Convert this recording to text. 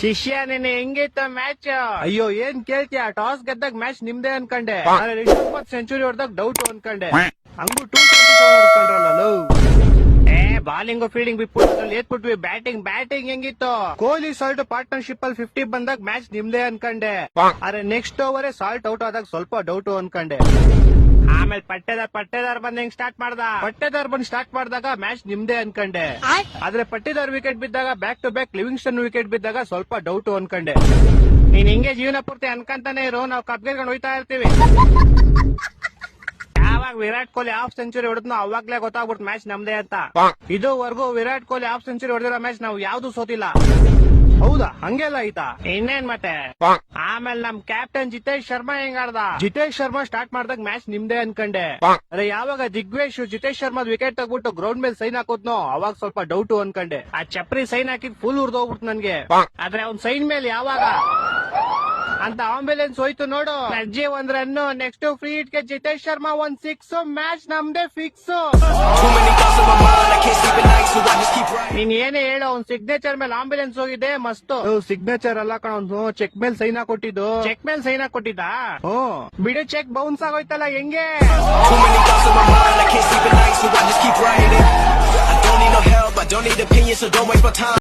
ಶಿಷ್ಯ ನಿನ್ನೆ ಹೆಂಗಿತ್ತ ಮ್ಯಾಚ್? ಅಯ್ಯೋ ಏನ್ ಕೇಳ್ತೀಯ, ಟಾಸ್ ಗೆದ್ದಾಗ ಮ್ಯಾಚ್ ನಿಮ್ದೇ ಅನ್ಕಂಡೆ. ರಿಷಬ್ ಪಂತ್ ಸೆಂಚುರಿ ಹೊಡೆದಾಗ ಡೌಟ್ ಅನ್ಕಂಡೆ. ಹಂಗು 227 ಹೊಡ್ಕೊಂಡ್ರಲ್ಲ. ಬಾಲಿಂಗ್ ಫೀಲ್ಡಿಂಗ್ ಬಿಟ್ಬಿಟ್ಟು ಏತ್ಬಿಟ್ವಿ. ಬ್ಯಾಟಿಂಗ್ ಹೆಂಗಿತ್ತು? ಕೊಹ್ಲಿ ಸಾಲ್ಟ್ ಪಾರ್ಟ್ನರ್ಶಿಪ್ ಅಲ್ಲಿ 50 ಬಂದಾಗ ಮ್ಯಾಚ್ ನಿಮ್ದೇ ಅನ್ಕಂಡೆ. ಅರೆ ನೆಕ್ಸ್ಟ್ ಓವರ್ ಸಾಲ್ಟ್ ಔಟ್ ಆದಾಗ ಸ್ವಲ್ಪ ಡೌಟ್ ಅನ್ಕಂಡೆ. ಆಮೇಲೆ ಪಟ್ಟೇದಾರ್ ಬಂದ್ ಹೆಂಗ್ ಸ್ಟಾರ್ಟ್ ಮಾಡಿದಾಗ ಮ್ಯಾಚ್ ನಿಮ್ದೇ ಅನ್ಕಂಡೆ. ಆದ್ರೆ ಪಟ್ಟೇದಾರ್ ವಿಕೆಟ್ ಬಿದ್ದಾಗ back to back Livingstone wicket ಬಿದ್ದಾಗ ಸ್ವಲ್ಪ ಡೌಟ್ ಅನ್ಕಂಡೆ. ನೀನ್ ಹಿಂಗೆ ಜೀವನ ಪೂರ್ತಿ ಅನ್ಕಂತಾನೆ ಇರು, ನಾವು ಕಪ್ ಗೆಲ್ಕೊಂಡು ಹೋಯ್ತಾ ಇರ್ತೀವಿ. ಯಾವಾಗ ವಿರಾಟ್ ಕೊಹ್ಲಿ ಹಾಫ್ ಸೆಂಚುರಿ ಹೊಡೆದ್ನೋ ಅವಾಗ್ಲೇ ಗೊತ್ತಾಗ್ಬಿಡ್ತು ಮ್ಯಾಚ್ ನಮ್ದೇ ಅಂತ. ಇದುವರೆಗೂ ವಿರಾಟ್ ಕೊಹ್ಲಿ ಹಾಫ್ ಸೆಂಚುರಿ ಹೊಡೆದಿರೋ ಮ್ಯಾಚ್ ನಾವು ಯಾವ್ದು ಸೋತಿಲ್ಲ. ಹೌದಾ? ಹಂಗೆಲ್ಲ ಆಯ್ತಾ? ಇನ್ನೇನ್ ಮತ್ತೆ. ಆಮೇಲೆ ನಮ್ ಕ್ಯಾಪ್ಟನ್ ಜಿತೇಶ್ ಶರ್ಮಾ ಹೆಂಗ್ ಆಡ್ದ? ಜಿತೇಶ್ ಶರ್ಮಾ ಸ್ಟಾರ್ಟ್ ಮಾಡ್ದಾಗ ಮ್ಯಾಚ್ ನಿಮ್ದೇ ಅನ್ಕಂಡೆ. ಅರೆ ಯಾವಾಗ ದಿಗ್ವೇಶ್ ಜಿತೇಶ್ ಶರ್ಮಾದ್ ವಿಕೆಟ್ ತಗ್ಬಿಟ್ಟು ಗ್ರೌಂಡ್ ಮೇಲೆ ಸೈನ್ ಹಾಕೋದ್ನೋ ಅವಾಗ ಸ್ವಲ್ಪ ಡೌಟ್ ಅನ್ಕಂಡೆ. ಆ ಚಪ್ರಿ ಸೈನ್ ಹಾಕಿದ್ ಫುಲ್ ಉರ್ದೋಗ್ಬಿಡ್ತು ನನ್ಗೆ. ಆದ್ರೆ ಅವ್ನ್ ಸೈನ್ ಮೇಲೆ ಯಾವಾಗ ಅಂತ ಆಂಬ್ಯುಲೆನ್ಸ್ ಹೋಯ್ತು ನೋಡು. ಅಜ್ಜಿ 1 ರನ್, ನೆಕ್ಸ್ಟ್ ಫ್ರೀ ಹಿಟ್ ಗೆ ಜಿತೇಶ್ ಶರ್ಮಾ 1 6, ಮ್ಯಾಚ್ ನಮ್ದೇ ಫಿಕ್ಸ್. ನೀನ್ ಏನೇ ಹೇಳು, ಅವ್ನ್ ಸಿಗ್ನೇಚರ್ ಮೇಲೆ ಆಂಬ್ಯುಲೆನ್ಸ್ ಹೋಗಿದೆ ಮಸ್ತ್. ಸಿಗ್ನೇಚರ್ ಅಲ್ಲ ಕಣ, ಅವ್ನು ಚೆಕ್ ಮೇಲೆ ಸೈನ್ ಹಾಕೊಟ್ಟಿದ್ದು. ಚೆಕ್ ಮೇಲೆ ಸೈನ್ ಹಾಕೊಟ್ಟಿದ್ದ? ಬಿಡು, ಚೆಕ್ ಬೌನ್ಸ್ ಆಗೋಯ್ತಲ್ಲ ಹೆಂಗೆ? I don't need no help, I don't need opinions, so don't waste my time.